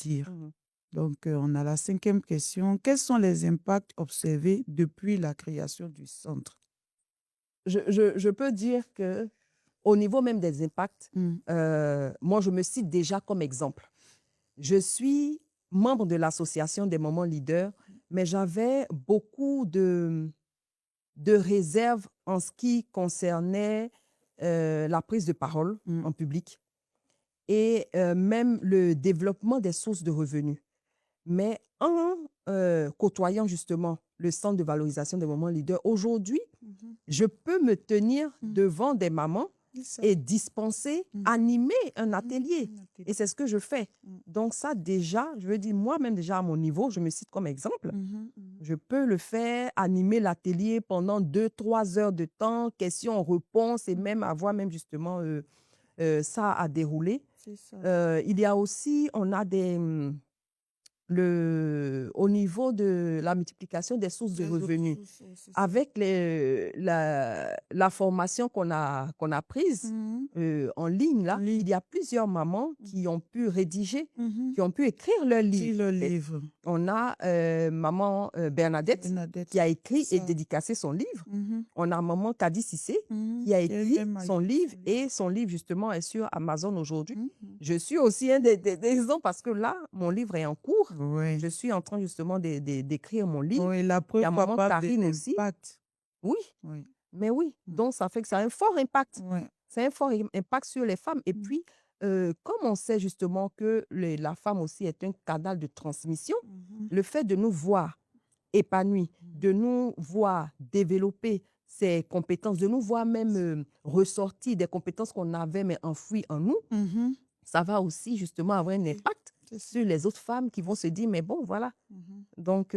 dire. Mhm. Donc, on a la 5e question. Quels sont les impacts observés depuis la création du centre? Je peux dire que au niveau même des impacts, Mm. moi, je me cite déjà comme exemple. Je suis membre de l'association des mamans leaders, mais j'avais beaucoup de réserves en ce qui concernait la prise de parole Mm. en public et même le développement des sources de revenus. Mais en côtoyant justement le centre de valorisation des mamans leaders, aujourd'hui, Mhm. je peux me tenir Mm. devant des mamans C'est ça. et dispenser, Mm. animer un atelier. Un atelier. Et c'est ce que je fais. Mm. Donc ça, déjà, je veux dire, moi-même, déjà à mon niveau, je me cite comme exemple. Mhm. Je peux le faire, animer l'atelier pendant 2-3 heures de temps, questions-réponses, et même avoir même justement ça à dérouler. C'est ça. Il y a aussi, on a au niveau de la multiplication des sources de Les autres revenus, sources, oui, c'est ça. avec la formation qu'on a prise Mhm. en ligne, là, En ligne. il y a plusieurs mamans qui ont pu rédiger, Mhm. qui ont pu écrire leur Écrit livre. le livre. On a maman Bernadette Bernadette, qui a écrit c'est et ça. dédicacé son livre. Mhm. On a maman Kadi Sissé Mhm. qui a Qui a écrit même son écrit livre son livre. et son livre justement est sur Amazon aujourd'hui. Mhm. Je suis aussi un des exemples parce que là, mon livre est en cours. Oui. Je suis en train justement d'écrire mon livre. Oui, la Il y preuve a maman palpable de Karine aussi. l'impact. Oui, Oui. mais oui. Mm. Donc, ça fait que ça a un fort impact. Oui. C'est un fort impact sur les femmes. Et Mm. puis, comme on sait justement que la femme aussi est un canal de transmission, Mhm. le fait de nous voir épanouis, de nous voir développer ces compétences, de nous voir même ressortir des compétences qu'on avait mais enfouies en nous, Mhm. ça va aussi justement avoir un impact C'est ça. sur les autres femmes qui vont se dire, mais bon, voilà. Mhm. Donc,